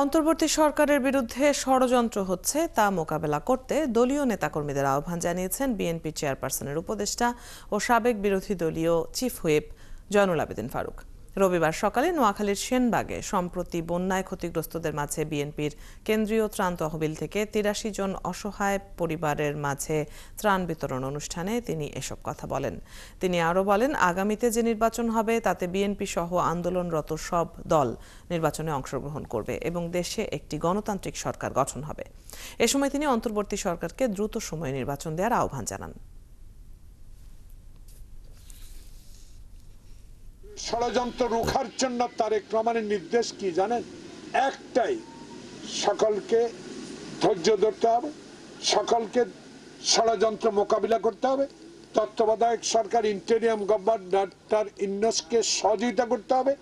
অন্তর্বর্তী সরকারের বিরুদ্ধে ষড়যন্ত্র হচ্ছে তা মোকাবেলা করতে দলীয় নেতাকর্মীদের আহ্বান জানিয়েছেন বিএনপি চেয়ারপারসনের উপদেষ্টা ও সাবেক বিরোধী দলীয় চিফ হুইপ জয়নুল আবেদিন ফারুক। রবিবার সকালে নোয়াখালীর সেনবাগে সম্প্রতি বন্যায় ক্ষতিগ্রস্তদের মাঝে বিএনপির কেন্দ্রীয় ত্রাণ তহবিল থেকে ৮৩ জন অসহায় পরিবারের মাঝে ত্রাণ বিতরণ অনুষ্ঠানে তিনি এসব কথা বলেন। তিনি আরও বলেন, আগামীতে যে নির্বাচন হবে তাতে বিএনপি সহ আন্দোলনরত সব দল নির্বাচনে অংশগ্রহণ করবে এবং দেশে একটি গণতান্ত্রিক সরকার গঠন হবে। এ সময় তিনি অন্তর্বর্তী সরকারকে দ্রুত সময়ে নির্বাচন দেওয়ার আহ্বান জানান। ষড়যন্ত্র রোখার জন্য তারেক রহমানের নির্দেশ কি জানেন? একটাই, সকলকে ধৈর্য ধরতে হবে, সকলকে ষড়যন্ত্র মোকাবিলা করতে হবে। তত্ত্বাবধায়ক সরকার ইন্টেরিয়াম গভর্নমেন্ট ডক্টর ইউনূসকে সহযোগিতা করতে হবে।